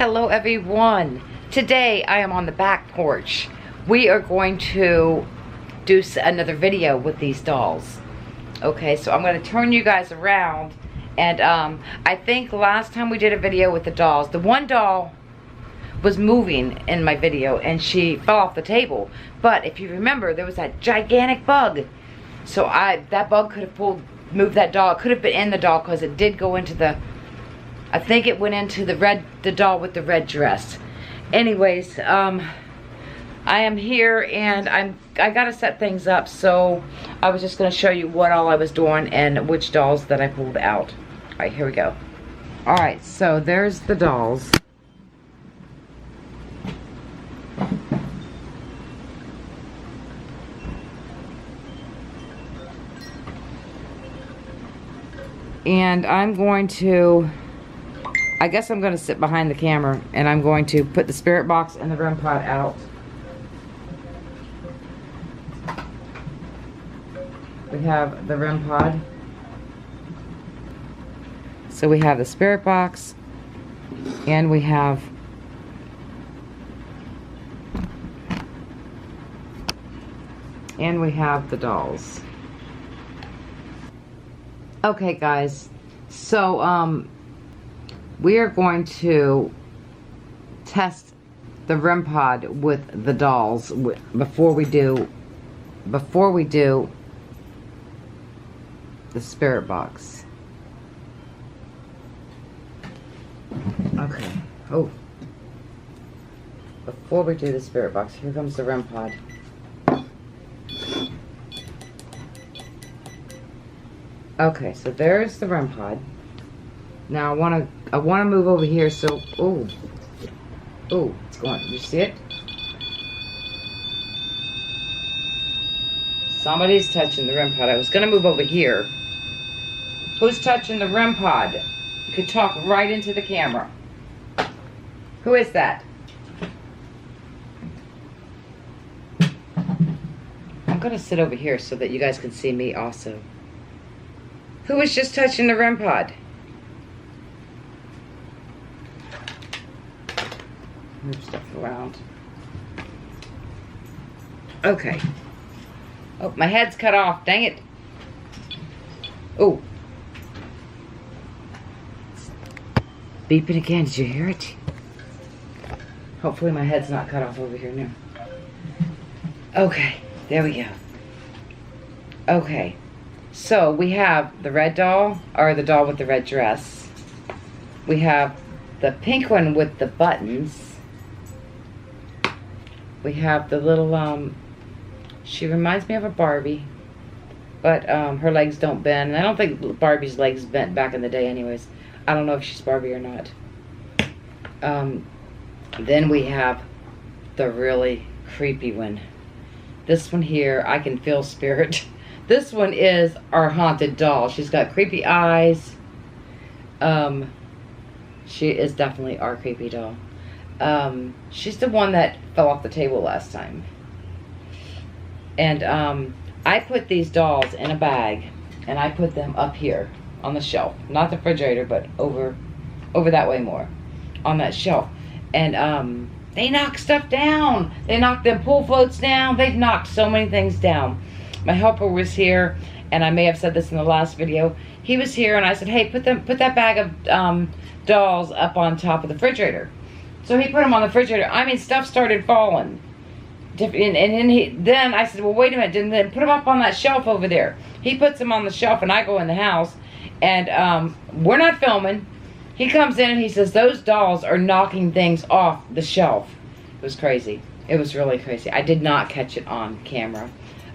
Hello everyone. Today I am on the back porch. We are going to do another video with these dolls. Okay, so I'm going to turn you guys around, and I think last time we did a video with the dolls, the one doll was moving in my video and she fell off the table. But if you remember, there was that gigantic bug. So that bug could have moved that doll. It could have been in the doll because it did go into the, I think it went into the doll with the red dress. Anyways, I am here and I gotta set things up, so I was just gonna show you what all I was doing and which dolls that I pulled out. Alright, here we go. Alright, so there's the dolls. And I'm going to, I guess I'm going to sit behind the camera and I'm going to put the spirit box and the REM pod out. We have the REM pod. So we have the spirit box and we have the dolls. Okay guys, so we are going to test the REM pod with the dolls before we do the spirit box. Okay. Oh. Before we do the spirit box, here comes the REM pod. Okay, so there's the REM pod. Now I wanna move over here, so it's going. You see it? Somebody's touching the REM pod. I was gonna move over here. Who's touching the REM pod? You could talk right into the camera. Who is that? I'm gonna sit over here so that you guys can see me also. Who was just touching the REM pod? Move stuff around. Okay. Oh, my head's cut off. Dang it. Oh. Beeping again. Did you hear it? Hopefully my head's not cut off over here now. Okay. There we go. Okay. So we have the red doll, or the doll with the red dress. We have the pink one with the buttons. We have the little, she reminds me of a Barbie, but her legs don't bend. And I don't think Barbie's legs bent back in the day anyways. I don't know if she's Barbie or not. Then we have the really creepy one. This one here, I can feel spirit. This one is our haunted doll. She's got creepy eyes. She is definitely our creepy doll. She's the one that fell off the table last time. And I put these dolls in a bag and I put them up here on the shelf. Not the refrigerator, but over that way more. On that shelf. And they knock stuff down. They knocked them pool floats down. They've knocked so many things down. My helper was here, and I may have said this in the last video. He was here, and I said, "Hey, put that bag of dolls up on top of the refrigerator." So he put them on the refrigerator. I mean, stuff started falling. And then I said, "Well, wait a minute." And then put them up on that shelf over there. He puts them on the shelf, and I go in the house, and we're not filming. He comes in and he says, "Those dolls are knocking things off the shelf." It was crazy. It was really crazy. I did not catch it on camera.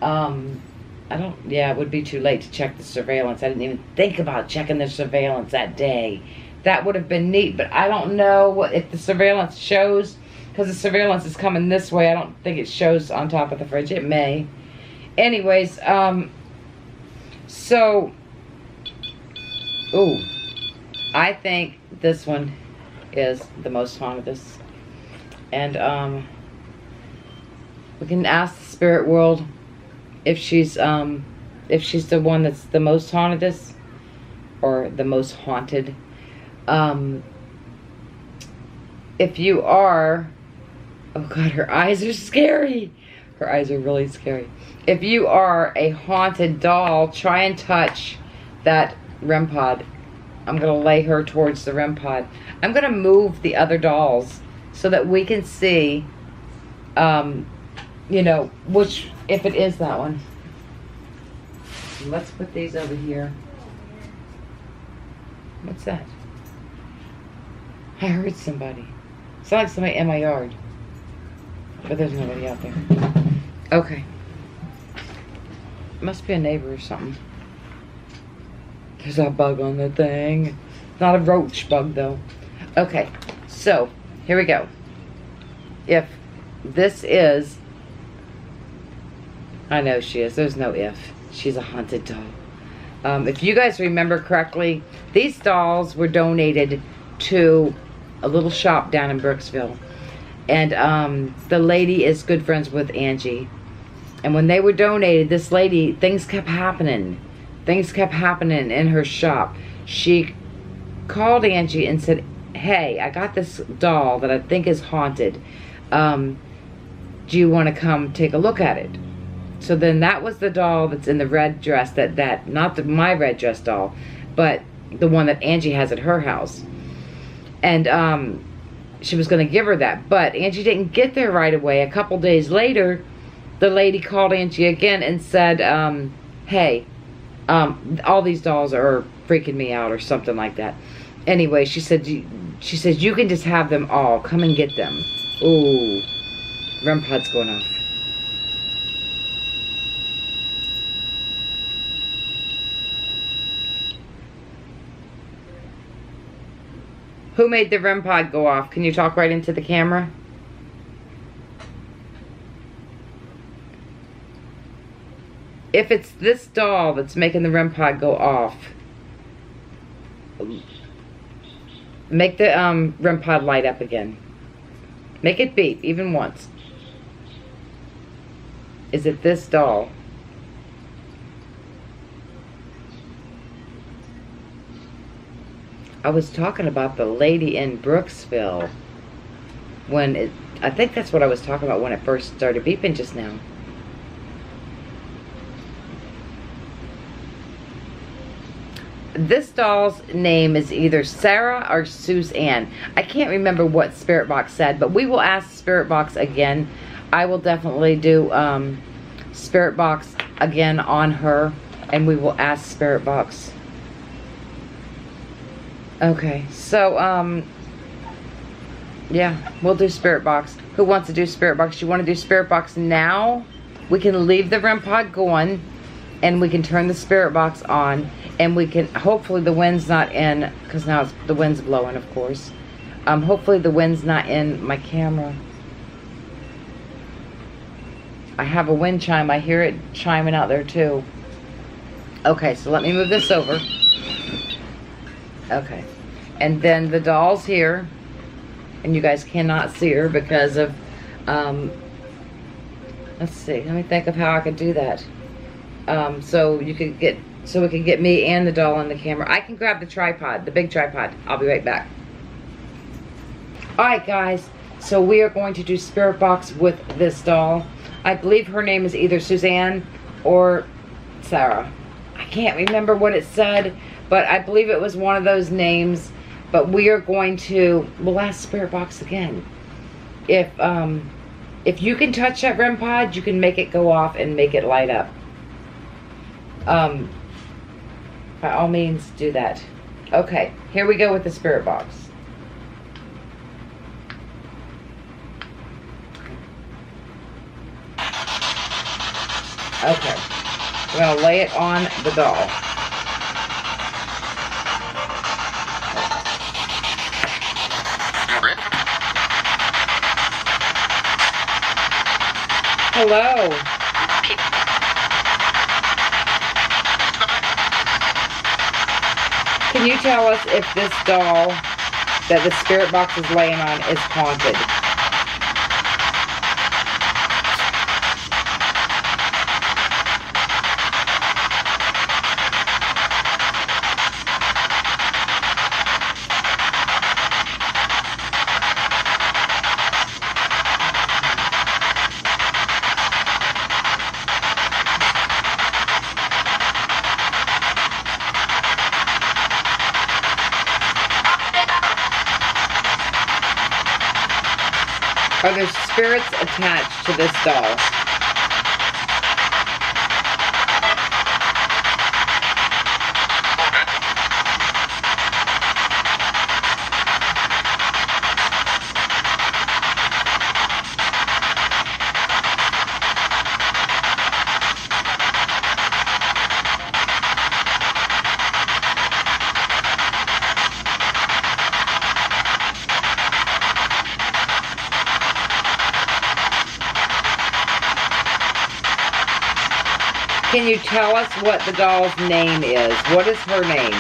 It would be too late to check the surveillance. I didn't even think about checking the surveillance that day. That would have been neat, but I don't know if the surveillance shows, because the surveillance is coming this way. I don't think it shows on top of the fridge. It may. Anyways, I think this one is the most haunted. And, we can ask the spirit world if she's the one that's the most haunted, or the most haunted. if you are, oh God, her eyes are scary. Her eyes are really scary. If you are a haunted doll, try and touch that REM pod. I'm going to lay her towards the REM pod. I'm going to move the other dolls so that we can see, you know, which, if it is that one. Let's put these over here. What's that? I heard somebody. Sounds like somebody in my yard. But there's nobody out there. Okay. Must be a neighbor or something. There's a bug on the thing. Not a roach bug though. Okay, so here we go. If this is, I know she is. There's no if. She's a haunted doll. If you guys remember correctly, these dolls were donated to a little shop down in Brooksville. And the lady is good friends with Angie. And when they were donated, this lady, things kept happening. Things kept happening in her shop. She called Angie and said, hey, I got this doll that I think is haunted. Do you want to come take a look at it? So then that was the doll that's in the red dress, not my red dress doll, but the one that Angie has at her house. And she was going to give her that, but Angie didn't get there right away. A couple days later, the lady called Angie again and said, hey, all these dolls are freaking me out or something like that. Anyway, she said you can just have them all. Come and get them. Ooh, REM pod's going off. Who made the REM pod go off? Can you talk right into the camera? If it's this doll that's making the REM pod go off, make the REM pod light up again. Make it beep, even once. Is it this doll? I was talking about the lady in Brooksville when I think that's what I was talking about when it first started beeping just now. This doll's name is either Sarah or Suzanne. I can't remember what Spirit Box said, but we will ask Spirit Box again. I will definitely do Spirit Box again on her, and we will ask Spirit Box. Okay, so, yeah, we'll do Spirit Box. Who wants to do Spirit Box? You want to do Spirit Box now? We can leave the REM pod going, and we can turn the Spirit Box on, and we can, hopefully the wind's not in, because now the wind's blowing, of course. Hopefully the wind's not in my camera. I have a wind chime. I hear it chiming out there, too. Okay, so let me move this over. Okay, and then the doll's here, and you guys cannot see her because of, let's see, let me think of how I could do that. So we could get me and the doll on the camera. I can grab the tripod, the big tripod. I'll be right back. Alright guys, so we are going to do Spirit Box with this doll. I believe her name is either Suzanne or Sarah. I can't remember what it said, but I believe it was one of those names. But we are going to, we'll ask Spirit Box again. If you can touch that REM pod, you can make it go off and make it light up. By all means, do that. Okay, here we go with the Spirit Box. Okay, we're gonna lay it on the doll. Hello. Can you tell us if this doll that the Spirit Box is laying on is haunted? Are there spirits attached to this doll? Can you tell us what the doll's name is? What is her name?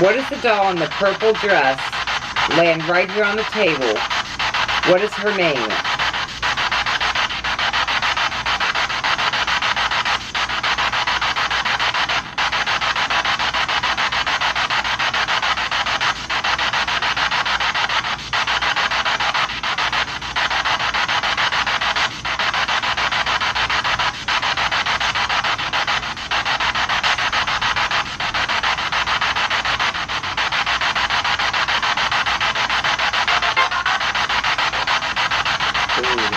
What is the doll in the purple dress laying right here on the table? What is her name?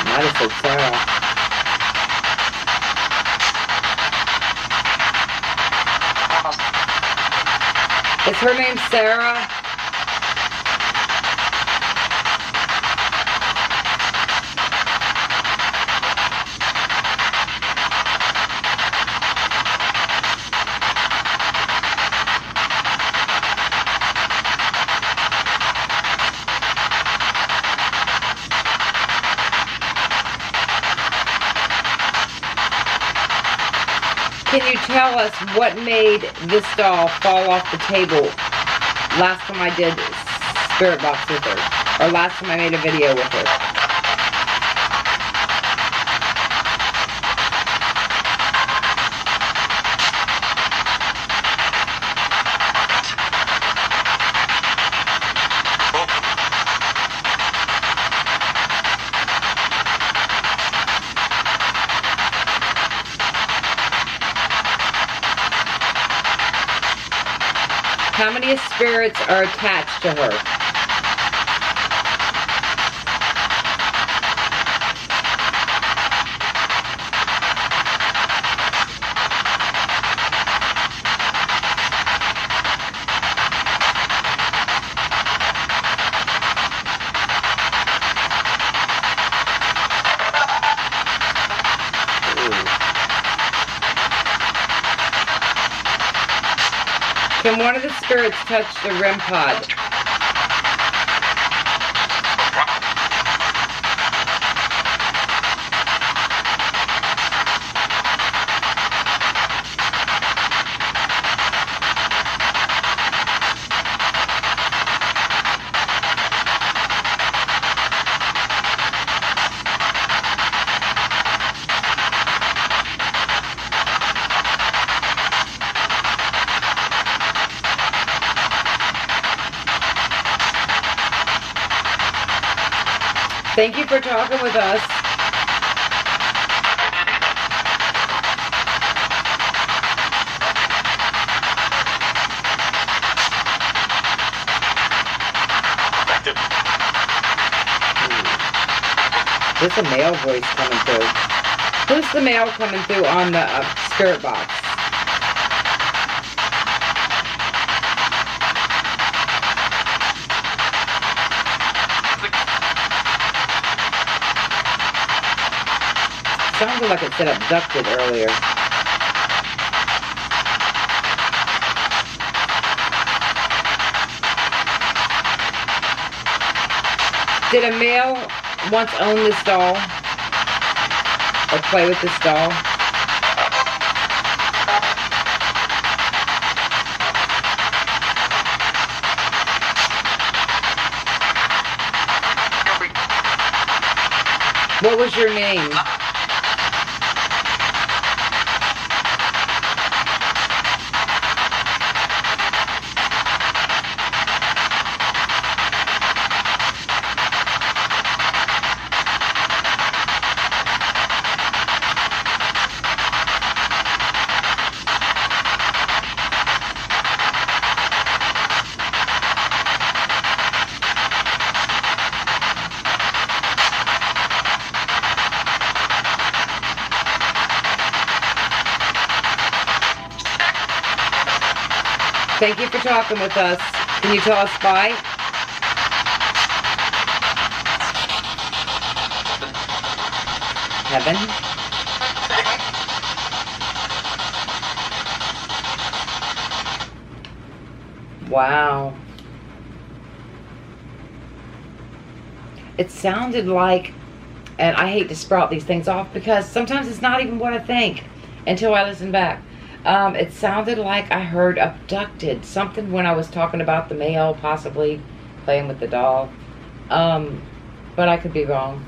Might have said Sarah. Is her name Sarah? Can you tell us what made this doll fall off the table last time I did Spirit Box with her? Or last time I made a video with her? How many spirits are attached to her? Can one of the spirits touch the REM pod? Thank you for talking with us. There's a male voice coming through. Who's the male coming through on the spirit box? Sounded like it said abducted earlier. Did a male once own this doll? Or play with this doll? What was your name? Thank you for talking with us. Can you tell us bye? Heaven? Wow. It sounded like, and I hate to sprout these things off because sometimes it's not even what I think until I listen back. It sounded like I heard abducted. Something when I was talking about the male possibly playing with the doll. But I could be wrong.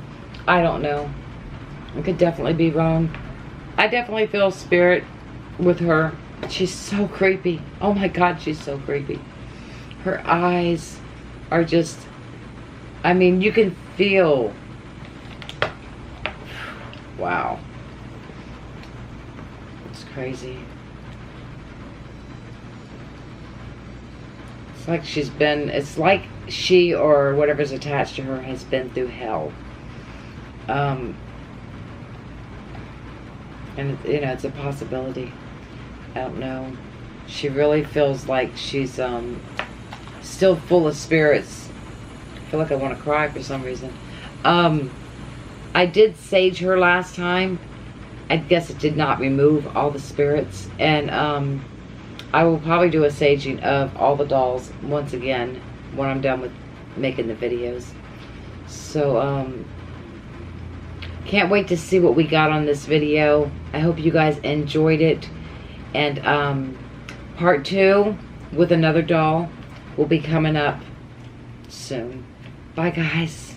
I don't know. I could definitely be wrong. I definitely feel spirit with her. She's so creepy. Oh my God, she's so creepy. Her eyes are just, I mean, you can feel. Wow. It's crazy. It's like she's been, it's like she or whatever's attached to her has been through hell. And, you know, it's a possibility. I don't know. She really feels like she's still full of spirits. I feel like I want to cry for some reason. I did sage her last time. I guess it did not remove all the spirits. And I will probably do a saging of all the dolls once again when I'm done with making the videos. So, can't wait to see what we got on this video. I hope you guys enjoyed it. And part 2 with another doll will be coming up soon. Bye, guys.